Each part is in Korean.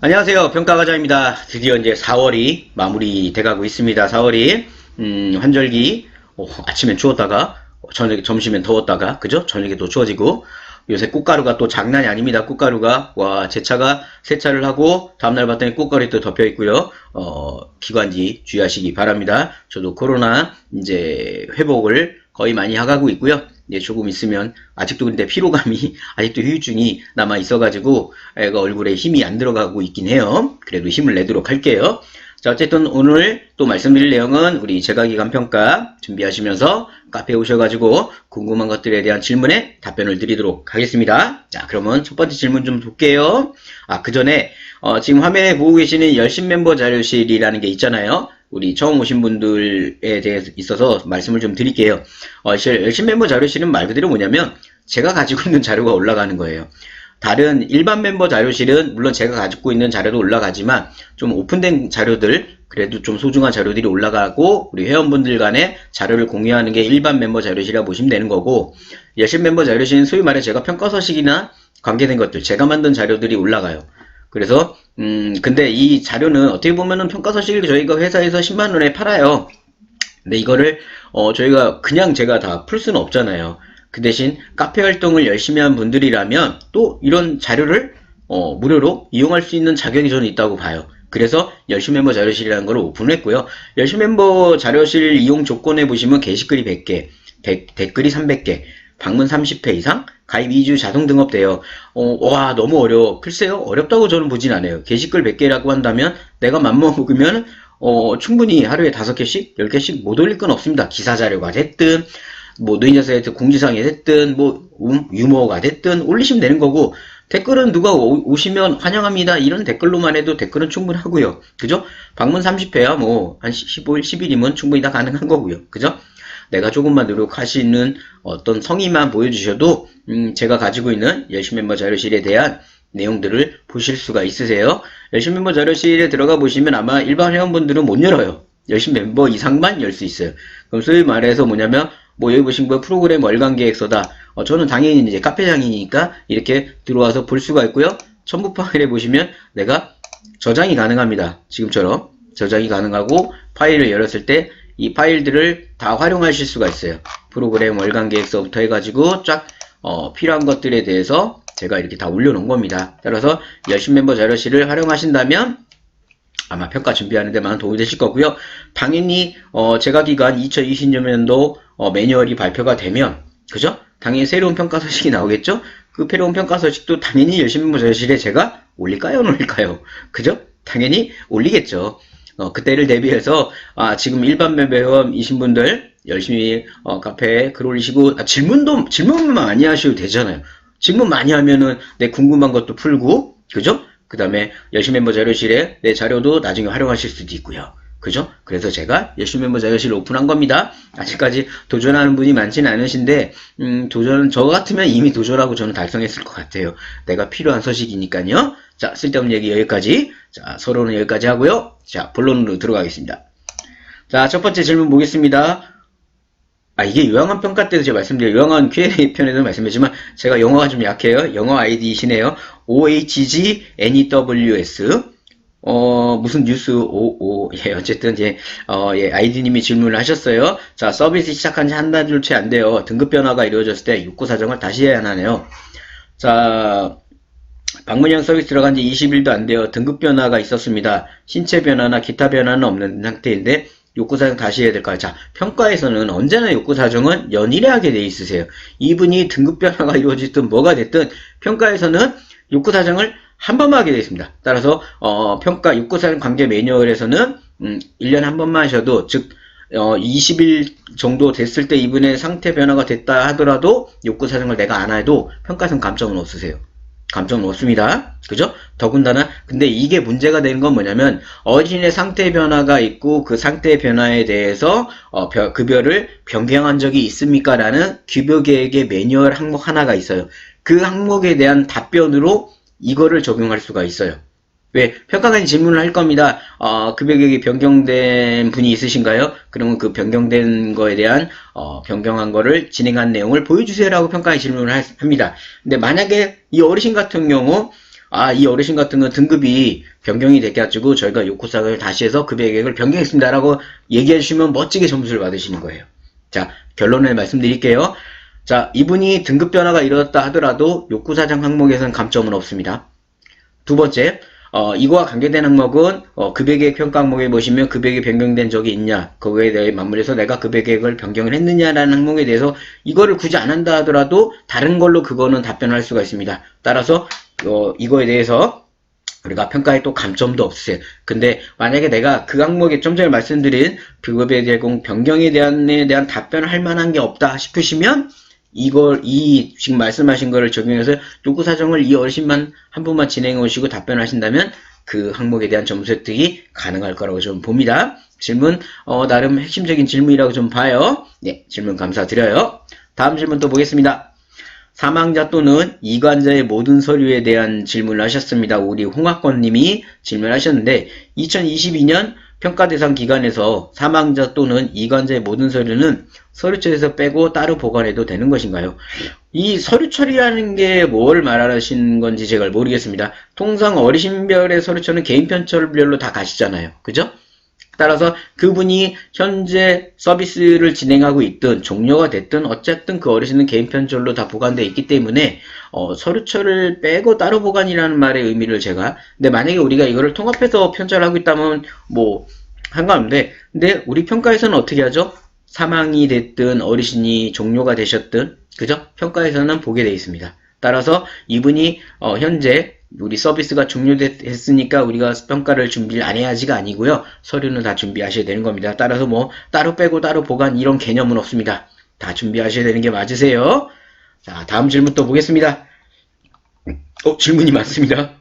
안녕하세요. 평가과장입니다. 드디어 이제 4월이 마무리돼가고 있습니다. 4월이 환절기. 아침엔 추웠다가 점심엔 더웠다가, 그죠? 저녁에 또 추워지고. 요새 꽃가루가 또 장난이 아닙니다. 꽃가루가. 와, 제 차가 세차를 하고 다음날 봤더니 꽃가루에 또 덮여 있고요. 기관지 주의하시기 바랍니다. 저도 코로나 이제 회복을 거의 많이 해가고 있고요. 이제 조금 있으면 아직도 근데 피로감이 아직도 후유증이 남아 있어가지고 애가 얼굴에 힘이 안 들어가고 있긴 해요. 그래도 힘을 내도록 할게요. 자, 어쨌든 오늘 또 말씀드릴 내용은 우리 재가기간평가 준비하시면서 카페에 오셔가지고 궁금한 것들에 대한 질문에 답변을 드리도록 하겠습니다. 자, 그러면 첫 번째 질문 좀 볼게요. 그 전에 지금 화면에 보고 계시는 열심 멤버 자료실이라는 게 있잖아요. 우리 처음 오신 분들에 대해서 있어서 말씀을 좀 드릴게요. 열심 멤버 자료실은 말 그대로 뭐냐면 제가 가지고 있는 자료가 올라가는 거예요. 다른 일반 멤버 자료실은 물론 제가 가지고 있는 자료도 올라가지만 좀 오픈된 자료들, 그래도 좀 소중한 자료들이 올라가고 우리 회원분들 간에 자료를 공유하는 게 일반 멤버 자료실이라고 보시면 되는 거고, 열심 멤버 자료실은 소위 말해 제가 평가서식이나 관계된 것들, 제가 만든 자료들이 올라가요. 그래서 근데 이 자료는 어떻게 보면은 평가서식을 저희가 회사에서 10만원에 팔아요. 근데 이거를 저희가 그냥 제가 다 풀 수는 없잖아요. 그 대신 카페 활동을 열심히 한 분들이라면 또 이런 자료를 무료로 이용할 수 있는 자격이 저는 있다고 봐요. 그래서 열심 멤버 자료실이라는 걸 오픈했고요. 열심 멤버 자료실 이용 조건에 보시면 게시글이 100개, 댓글이 300개, 방문 30회 이상, 가입 2주 자동 등업돼요. 와, 너무 어려워. 글쎄요, 어렵다고 저는 보진 않아요. 게시글 100개라고 한다면 내가 맘먹으면 충분히 하루에 5개씩, 10개씩 못 올릴 건 없습니다. 기사 자료가 됐든 뭐 노인자 사이트 공지사항이 됐든 뭐 유머가 됐든 올리시면 되는 거고, 댓글은 누가 오시면 환영합니다 이런 댓글로만 해도 댓글은 충분하고요. 그죠? 방문 30회야 뭐 한 15일 10일이면 충분히 다 가능한 거고요. 그죠? 내가 조금만 노력하시는 어떤 성의만 보여주셔도 제가 가지고 있는 열심 멤버 자료실에 대한 내용들을 보실 수가 있으세요. 열심 멤버 자료실에 들어가 보시면 아마 일반 회원분들은 못 열어요. 열심 멤버 이상만 열 수 있어요. 그럼 소위 말해서 뭐냐면 뭐 여기 보신 거 프로그램 월간 계획서다. 저는 당연히 이제 카페장이니까 이렇게 들어와서 볼 수가 있고요. 첨부 파일에 보시면 내가 저장이 가능합니다. 지금처럼 저장이 가능하고 파일을 열었을 때 이 파일들을 다 활용하실 수가 있어요. 프로그램 월간 계획서부터 해가지고 쫙 필요한 것들에 대해서 제가 이렇게 다 올려놓은 겁니다. 따라서 열심 멤버 자료실을 활용하신다면 아마 평가 준비하는 데 많은 도움이 되실 거고요. 당연히 재가기간 2020년도 매뉴얼이 발표가 되면, 그죠? 당연히 새로운 평가 소식이 나오겠죠? 그 새로운 평가 소식도 당연히 열심 멤버 자료실에 제가 올릴까요? 안 올릴까요? 그죠? 당연히 올리겠죠. 그때를 대비해서 지금 일반 멤버 회원이신 분들 열심히 카페에 글 올리시고 질문만 많이 하셔도 되잖아요. 질문 많이 하면은 내 궁금한 것도 풀고, 그죠? 그 다음에 열심 멤버 자료실에 내 자료도 나중에 활용하실 수도 있고요. 그죠? 그래서 제가 열심 멤버 자료실 오픈한 겁니다. 아직까지 도전하는 분이 많지는 않으신데 저 같으면 이미 도전하고 저는 달성했을 것 같아요. 내가 필요한 소식이니까요. 자, 쓸데없는 얘기 여기까지. 자, 서로는 여기까지 하고요. 자, 본론으로 들어가겠습니다. 자, 첫 번째 질문 보겠습니다. 이게 요양원 평가 때도 제가 말씀드려요. 요양원 Q&A 편에도 말씀드렸지만 제가 영어가 좀 약해요. 영어 아이디시네요. OHGNEWS. 무슨 뉴스, 예, 어쨌든, 예, 아이디님이 질문을 하셨어요. 자, 서비스 시작한 지 한 달 채 안 돼요. 등급 변화가 이루어졌을 때 욕구 사정을 다시 해야 하나요? 자, 방문형 서비스 들어간 지 20일도 안 돼요. 등급 변화가 있었습니다. 신체 변화나 기타 변화는 없는 상태인데, 욕구 사정 다시 해야 될까요? 자, 평가에서는 언제나 욕구 사정은 연일하게 돼 있으세요. 이분이 등급 변화가 이루어지든 뭐가 됐든, 평가에서는 욕구 사정을 한 번만 하게 되어 있습니다. 따라서 평가 욕구사정 관계 매뉴얼에서는 1년에 한 번만 하셔도, 즉 20일 정도 됐을 때 이분의 상태 변화가 됐다 하더라도 욕구사정을 내가 안 해도 평가에서는 감점은 없으세요. 감점은 없습니다. 그죠? 더군다나 근데 이게 문제가 되는 건 뭐냐면 어린이의 상태 변화가 있고 그 상태 변화에 대해서 급여를 변경한 적이 있습니까? 라는 급여계획의 매뉴얼 항목 하나가 있어요. 그 항목에 대한 답변으로 이거를 적용할 수가 있어요. 왜? 평가관이 질문을 할 겁니다. 급여계획이 변경된 분이 있으신가요? 그러면 그 변경된 거에 대한 변경한 거를 진행한 내용을 보여주세요라고 평가관이 질문을 합니다. 근데 만약에 이 어르신 같은 경우 이 어르신 같은 건 등급이 변경이 돼가지고 저희가 요구사항을 다시 해서 급여 계획을 변경했습니다라고 얘기해 주시면 멋지게 점수를 받으시는 거예요. 자, 결론을 말씀드릴게요. 자, 이분이 등급 변화가 일어났다 하더라도 욕구사정 항목에서는 감점은 없습니다. 두 번째, 이거와 관계된 항목은 급여계획 평가 항목에 보시면 급여계획이 변경된 적이 있냐, 그거에 대해 맞물려서 내가 급여계획을 변경을 했느냐라는 항목에 대해서 이거를 굳이 안 한다 하더라도 다른 걸로 그거는 답변을 할 수가 있습니다. 따라서 이거에 대해서 우리가 평가에 또 감점도 없으세요. 근데 만약에 내가 그 항목에 좀 전에 말씀드린 급여 제공 변경에 대한 답변을 할 만한 게 없다 싶으시면 지금 말씀하신 거를 적용해서 요구 사정을 이 어르신만 한 분만 진행해 오시고 답변하신다면 그 항목에 대한 점수 획득이 가능할 거라고 좀 봅니다. 질문, 나름 핵심적인 질문이라고 좀 봐요. 네, 질문 감사드려요. 다음 질문 또 보겠습니다. 사망자 또는 이관자의 모든 서류에 대한 질문을 하셨습니다. 우리 홍학권 님이 질문하셨는데 2022년 평가 대상 기간에서 사망자 또는 이관자의 모든 서류는 서류처에서 빼고 따로 보관해도 되는 것인가요? 이 서류 처리라는 게 뭘 말하시는 건지 제가 모르겠습니다. 통상 어르신별의 서류처는 개인 편철별로 다 가시잖아요. 그죠? 따라서 그분이 현재 서비스를 진행하고 있든 종료가 됐든 어쨌든 그 어르신은 개인 편철로 다 보관되어 있기 때문에 서류처를 빼고 따로 보관이라는 말의 의미를 근데 만약에 우리가 이거를 통합해서 편철하고 있다면 뭐 상관없는데, 근데 우리 평가에서는 어떻게 하죠? 사망이 됐든 어르신이 종료가 되셨든 그죠? 평가에서는 보게 되어 있습니다. 따라서 이분이 현재 우리 서비스가 종료됐으니까 우리가 평가를 준비를 안 해야지가 아니고요. 서류는 다 준비하셔야 되는 겁니다. 따라서 뭐 따로 빼고 따로 보관 이런 개념은 없습니다. 다 준비하셔야 되는 게 맞으세요. 자, 다음 질문 또 보겠습니다. 질문이 많습니다.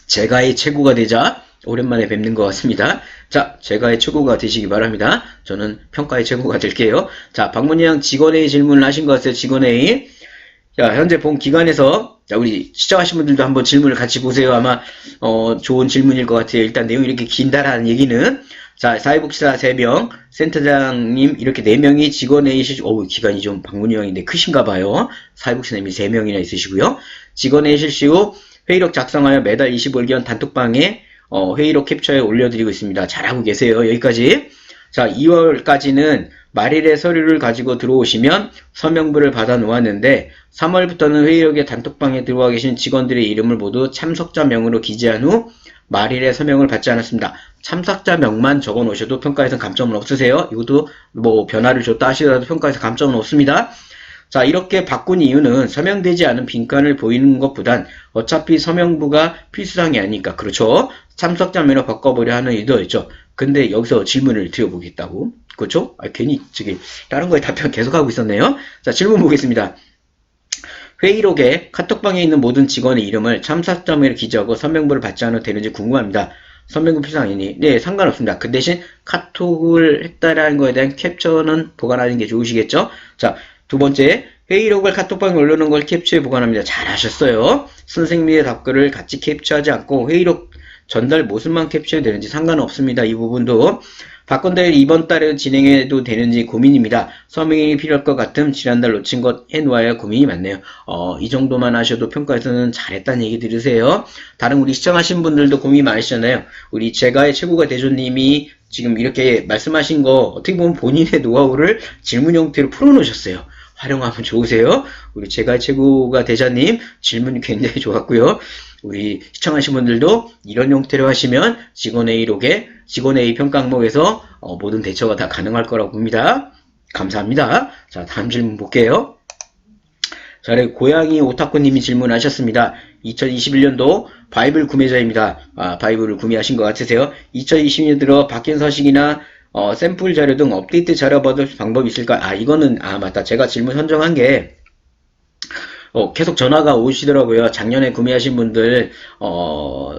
제가의 최고가 되자 오랜만에 뵙는 것 같습니다. 자, 제가의 최고가 되시기 바랍니다. 저는 평가의 최고가 될게요. 자, 박문영 직원회의 질문을 하신 것 같아요. 직원회의. 자, 현재 본 기관에서, 자, 우리 시청하신 분들도 한번 질문을 같이 보세요. 아마, 좋은 질문일 것 같아요. 일단 내용이 이렇게 긴다라는 얘기는, 자, 사회복지사 3명, 센터장님, 이렇게 4명이 직원회의 기간이 좀 박문희 형인데 크신가 봐요. 사회복지사님이 3명이나 있으시고요. 직원회의 실시 후 회의록 작성하여 매달 25일경 단톡방에, 회의록 캡처해 올려드리고 있습니다. 잘하고 계세요. 여기까지. 자, 2월까지는 말일의 서류를 가지고 들어오시면 서명부를 받아 놓았는데 3월부터는 회의록에 단톡방에 들어와 계신 직원들의 이름을 모두 참석자명으로 기재한 후 말일에 서명을 받지 않았습니다. 참석자명만 적어 놓으셔도 평가에서 감점은 없으세요. 이것도 뭐 변화를 줬다 하시더라도 평가에서 감점은 없습니다. 자, 이렇게 바꾼 이유는 서명되지 않은 빈칸을 보이는 것보단 어차피 서명부가 필수사항이 아니니까. 그렇죠? 참석자명으로 바꿔보려 하는 의도였죠. 근데 여기서 질문을 드려보겠다고. 그렇죠? 괜히 다른 거에 답변 계속하고 있었네요. 자, 질문 보겠습니다. 회의록에 카톡방에 있는 모든 직원의 이름을 참석자명으로 기재하고 서명부를 받지 않아도 되는지 궁금합니다. 서명부 필수사항이니? 네, 상관없습니다. 그 대신 카톡을 했다라는 거에 대한 캡처는 보관하는 게 좋으시겠죠? 자, 두 번째, 회의록을 카톡방에 올려놓은 걸 캡처해 보관합니다. 잘하셨어요. 선생님의 답글을 같이 캡처하지 않고 회의록 전달 모습만 캡처해도 되는지 상관없습니다. 이 부분도 박건대를 이번 달에 진행해도 되는지 고민입니다. 서명이 필요할 것 같음 지난달 놓친 것 해놓아야 고민이 많네요. 이 정도만 하셔도 평가에서는 잘했다는 얘기 들으세요. 다른 우리 시청하신 분들도 고민이 많으시잖아요. 우리 제가의 최고가 대조님이 지금 이렇게 말씀하신 거 어떻게 보면 본인의 노하우를 질문 형태로 풀어놓으셨어요. 활용하면 좋으세요. 우리 제가 최고가 대자님 질문이 굉장히 좋았고요. 우리 시청하신 분들도 이런 형태로 하시면 직원회의 평가 항목에서 모든 대처가 다 가능할 거라고 봅니다. 감사합니다. 자, 다음 질문 볼게요. 자, 고양이 오타쿠님이 질문하셨습니다. 2021년도 바이블 구매자입니다. 바이블을 구매하신 것 같으세요? 2020년 들어 바뀐 서식이나 샘플 자료 등 업데이트 자료 받을 방법이 있을까? 이거는, 맞다. 제가 질문 선정한 게, 계속 전화가 오시더라고요. 작년에 구매하신 분들,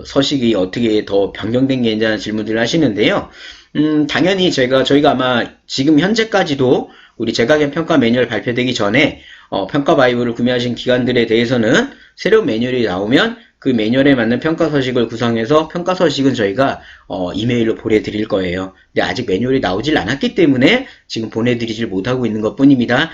서식이 어떻게 더 변경된 게 있냐는 질문들을 하시는데요. 당연히 저희가 아마 지금 현재까지도 우리 제가견 평가 매뉴얼 발표되기 전에, 평가 바이블을 구매하신 기관들에 대해서는 새로운 매뉴얼이 나오면 그 매뉴얼에 맞는 평가 서식을 구성해서 평가 서식은 저희가 이메일로 보내드릴 거예요. 근데 아직 매뉴얼이 나오질 않았기 때문에 지금 보내드리질 못하고 있는 것 뿐입니다.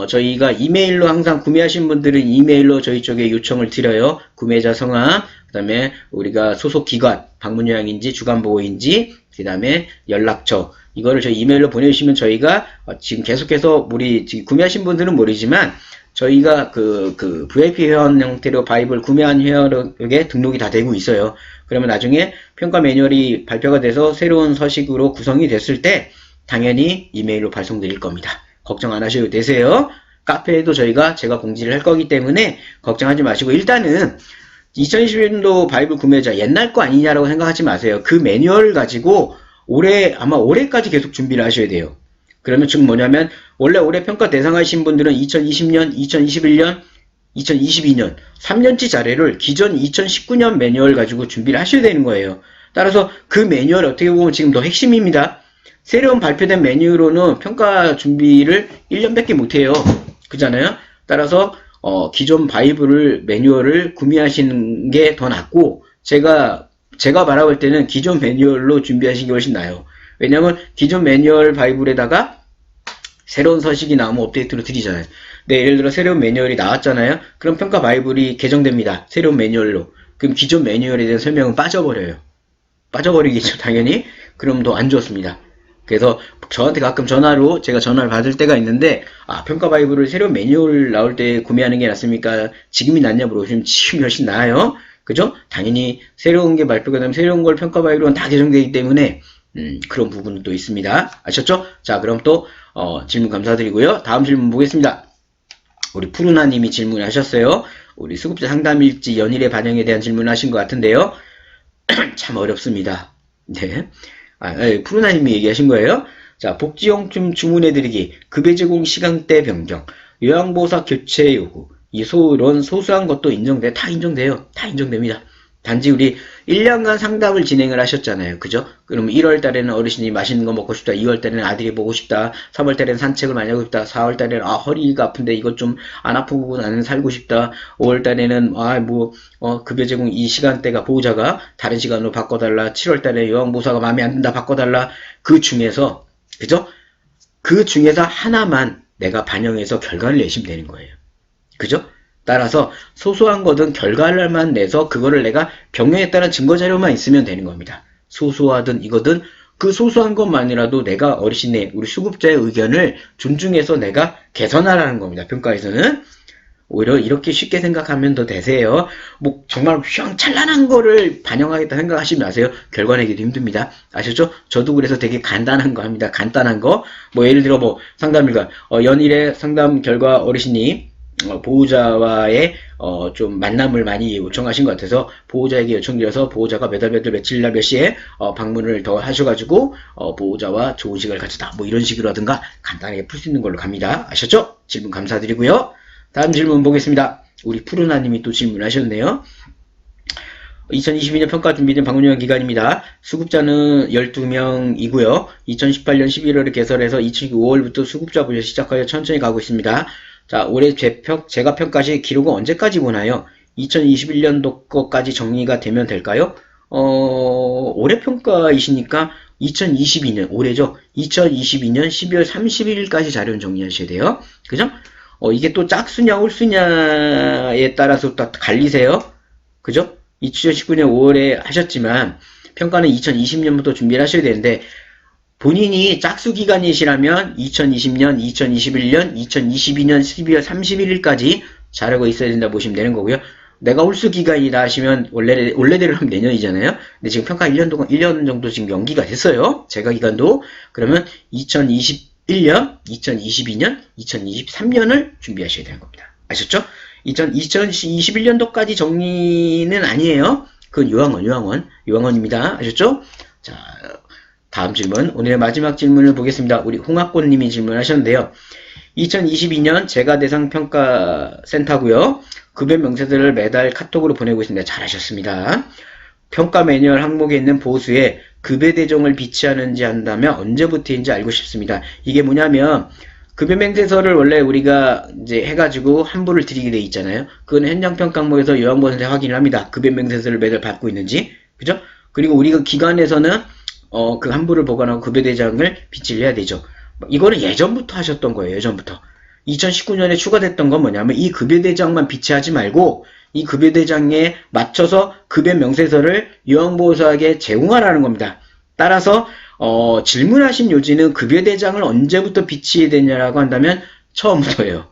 저희가 이메일로 항상 구매하신 분들은 이메일로 저희 쪽에 요청을 드려요. 구매자 성함, 그 다음에 우리가 소속 기관, 방문 요약인지 주간보고인지, 그 다음에 연락처, 이거를 저희 이메일로 보내주시면 저희가 지금 계속해서 우리 지금 구매하신 분들은 모르지만 저희가 그 VIP 회원 형태로 바이블 구매한 회원에게 등록이 다 되고 있어요. 그러면 나중에 평가 매뉴얼이 발표가 돼서 새로운 서식으로 구성이 됐을 때 당연히 이메일로 발송드릴 겁니다. 걱정 안 하셔도 되세요. 카페에도 제가 공지를 할 거기 때문에 걱정하지 마시고 일단은 2021년도 바이블 구매자 옛날 거 아니냐라고 생각하지 마세요. 그 매뉴얼을 가지고 아마 올해까지 계속 준비를 하셔야 돼요. 그러면 지금 뭐냐면 원래 올해 평가 대상하신 분들은 2020년, 2021년, 2022년 3년치 자료를 기존 2019년 매뉴얼 가지고 준비를 하셔야 되는 거예요. 따라서 그 매뉴얼 어떻게 보면 지금 더 핵심입니다. 새로운 발표된 매뉴얼로는 평가 준비를 1년밖에 못해요. 그잖아요. 따라서 기존 바이블 매뉴얼을 구매하시는 게 더 낫고 제가 바라볼 때는 기존 매뉴얼로 준비하시는 게 훨씬 나아요. 왜냐면 기존 매뉴얼 바이블에다가 새로운 서식이 나오면 업데이트로 드리잖아요. 네, 예를 들어 새로운 매뉴얼이 나왔잖아요. 그럼 평가 바이블이 개정됩니다. 새로운 매뉴얼로. 그럼 기존 매뉴얼에 대한 설명은 빠져버려요. 빠져버리겠죠, 당연히. 그럼 더 안 좋습니다. 그래서 저한테 가끔 제가 전화를 받을 때가 있는데, 평가 바이블을 새로운 매뉴얼 나올 때 구매하는 게 낫습니까? 지금이 낫냐 물어보시면 지금이 훨씬 나아요. 그죠? 당연히 새로운 게 발표가 되면 새로운 걸 평가 바이블은 다 개정되기 때문에, 그런 부분은 또 있습니다. 아셨죠? 자, 그럼 또, 질문 감사드리고요. 다음 질문 보겠습니다. 우리 푸르나님이 질문하셨어요. 우리 수급자 상담일지 연일의 반영에 대한 질문을 하신 것 같은데요. 참 어렵습니다. 네. 푸르나님이 얘기하신 거예요. 자, 복지용품 주문해드리기, 급여 제공 시간대 변경, 요양보호사 교체 요구, 이런 소소한 것도 다 인정돼요. 다 인정됩니다. 단지 우리 1년간 상담을 진행을 하셨잖아요. 그죠? 그럼 1월 달에는 어르신이 맛있는 거 먹고 싶다. 2월 달에는 아들이 보고 싶다. 3월 달에는 산책을 많이 하고 싶다. 4월 달에는 허리가 아픈데 이것 좀 안 아프고 나는 살고 싶다. 5월 달에는 급여 제공 이 시간대가 보호자가 다른 시간으로 바꿔달라. 7월 달에 요양보호사가 마음에 안 든다. 바꿔달라. 그 중에서 그죠? 그 중에서 하나만 내가 반영해서 결과를 내시면 되는 거예요. 그죠? 따라서 소소한 거든 결과를만 내서 그거를 내가 병행했다는 증거 자료만 있으면 되는 겁니다. 소소하든 이거든 그 소소한 것만이라도 내가 우리 수급자의 의견을 존중해서 내가 개선하라는 겁니다. 평가에서는. 오히려 이렇게 쉽게 생각하면 더 되세요. 정말 휘황찬란한 거를 반영하겠다 생각하시지 마세요. 결과 내기도 힘듭니다. 아셨죠? 저도 그래서 되게 간단한 거 합니다. 간단한 거. 예를 들어 상담일과 연일의 상담 결과 어르신이 보호자와의 좀 만남을 많이 요청하신 것 같아서 보호자에게 요청드려서 보호자가 몇 월 며칠 날 몇 시에 방문을 더 하셔가지고 보호자와 좋은 시간을 가졌다. 이런 식으로 하든가 간단하게 풀 수 있는 걸로 갑니다. 아셨죠? 질문 감사드리고요. 다음 질문 보겠습니다. 우리 푸르나님이 또 질문하셨네요. 2022년 평가 준비된 방문요약 기간입니다. 수급자는 12명이고요. 2018년 11월에 개설해서 2005월부터 수급자 분야 시작하여 천천히 가고 있습니다. 자, 올해 제가 평가 시 기록은 언제까지 보나요? 2021년도 거까지 정리가 되면 될까요? 올해 평가이시니까 2022년, 올해죠? 2022년 12월 31일까지 자료는 정리하셔야 돼요. 그죠? 이게 또 짝수냐, 홀수냐에 따라서 또 갈리세요. 그죠? 2019년 5월에 하셨지만, 평가는 2020년부터 준비를 하셔야 되는데, 본인이 짝수 기간이시라면 2020년, 2021년, 2022년 12월 31일까지 자료가 있어야 된다 보시면 되는 거고요. 내가 홀수 기간이다 하시면 원래대로 하면 내년이잖아요. 근데 지금 평가 1년 정도 지금 연기가 됐어요. 제가 기간도. 그러면 2021년, 2022년, 2023년을 준비하셔야 되는 겁니다. 아셨죠? 2021년도까지 정리는 아니에요. 그건 요양원입니다. 아셨죠? 자, 다음 질문, 오늘의 마지막 질문을 보겠습니다. 우리 홍학권님이 질문하셨는데요. 2022년 제가 대상 평가센터고요. 급여 명세서를 매달 카톡으로 보내고 있습니다. 잘하셨습니다. 평가 매뉴얼 항목에 있는 보수에 급여 대종을 비치하는지 한다면 언제부터인지 알고 싶습니다. 이게 뭐냐면 급여맹세서를 원래 우리가 이제 해가지고 환불을 드리게 돼 있잖아요. 그건 현장평가항목에서 요양보험세 확인을 합니다. 급여맹세서를 매달 받고 있는지. 그죠? 그리고 우리가 기관에서는 그 환불을 보관하고 급여대장을 비치를 해야 되죠. 이거는 예전부터 하셨던 거예요. 예전부터. 2019년에 추가됐던 건 뭐냐면 이 급여대장만 비치하지 말고 이 급여대장에 맞춰서 급여명세서를 요양보호사에게 제공하라는 겁니다. 따라서 질문하신 요지는 급여대장을 언제부터 비치해야 되냐라고 한다면 처음부터예요.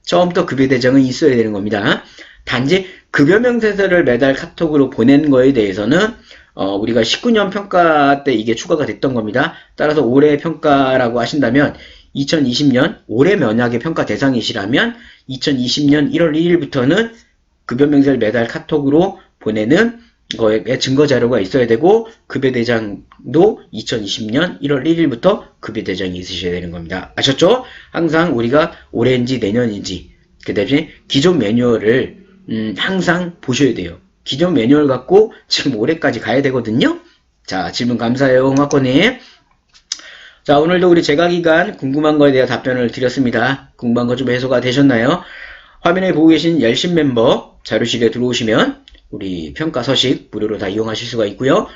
처음부터 급여대장은 있어야 되는 겁니다. 단지 급여명세서를 매달 카톡으로 보낸 거에 대해서는 우리가 19년 평가 때 이게 추가가 됐던 겁니다. 따라서 올해 평가라고 하신다면 2020년 올해 면약의 평가 대상이시라면 2020년 1월 1일부터는 급여명세를 매달 카톡으로 보내는 거에 증거자료가 있어야 되고 급여대장도 2020년 1월 1일부터 급여대장이 있으셔야 되는 겁니다. 아셨죠? 항상 우리가 올해인지 내년인지 그 다음에 기존 매뉴얼을 항상 보셔야 돼요. 기존 매뉴얼 갖고 지금 올해까지 가야 되거든요. 자, 질문 감사해요, 홍학권님. 자, 오늘도 우리 재가기간 궁금한 거에 대해 답변을 드렸습니다. 궁금한 거 좀 해소가 되셨나요? 화면에 보고 계신 열심 멤버 자료실에 들어오시면 우리 평가 서식 무료로 다 이용하실 수가 있고요.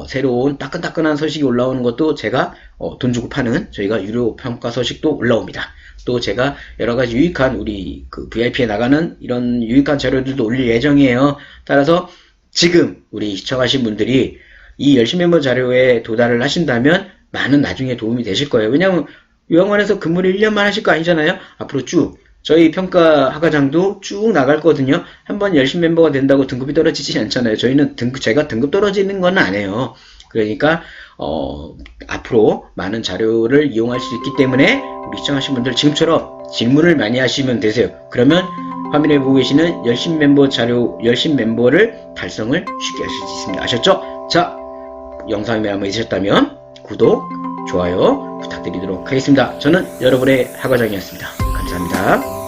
새로운 따끈따끈한 서식이 올라오는 것도 제가 돈 주고 파는 저희가 유료 평가 서식도 올라옵니다. 또 제가 여러가지 유익한 우리 그 VIP에 나가는 이런 유익한 자료들도 올릴 예정이에요. 따라서 지금 우리 시청하신 분들이 이 열심 멤버 자료에 도달을 하신다면 많은 나중에 도움이 되실 거예요. 왜냐하면 요양원에서 근무를 1년만 하실 거 아니잖아요. 앞으로 쭉 저희 평가 하과장도 쭉 나갈 거거든요. 한번 열심 멤버가 된다고 등급이 떨어지지 않잖아요. 저희는 제가 등급 떨어지는 건 안 해요. 그러니까 앞으로 많은 자료를 이용할 수 있기 때문에 우리 시청하신 분들 지금처럼 질문을 많이 하시면 되세요. 그러면 화면에 보고 계시는 열심 멤버 자료, 열심 멤버를 달성을 쉽게 하실 수 있습니다. 아셨죠? 자, 영상이 마음에 드셨다면 구독, 좋아요 부탁드리도록 하겠습니다. 저는 여러분의 하과장이었습니다. 감사합니다.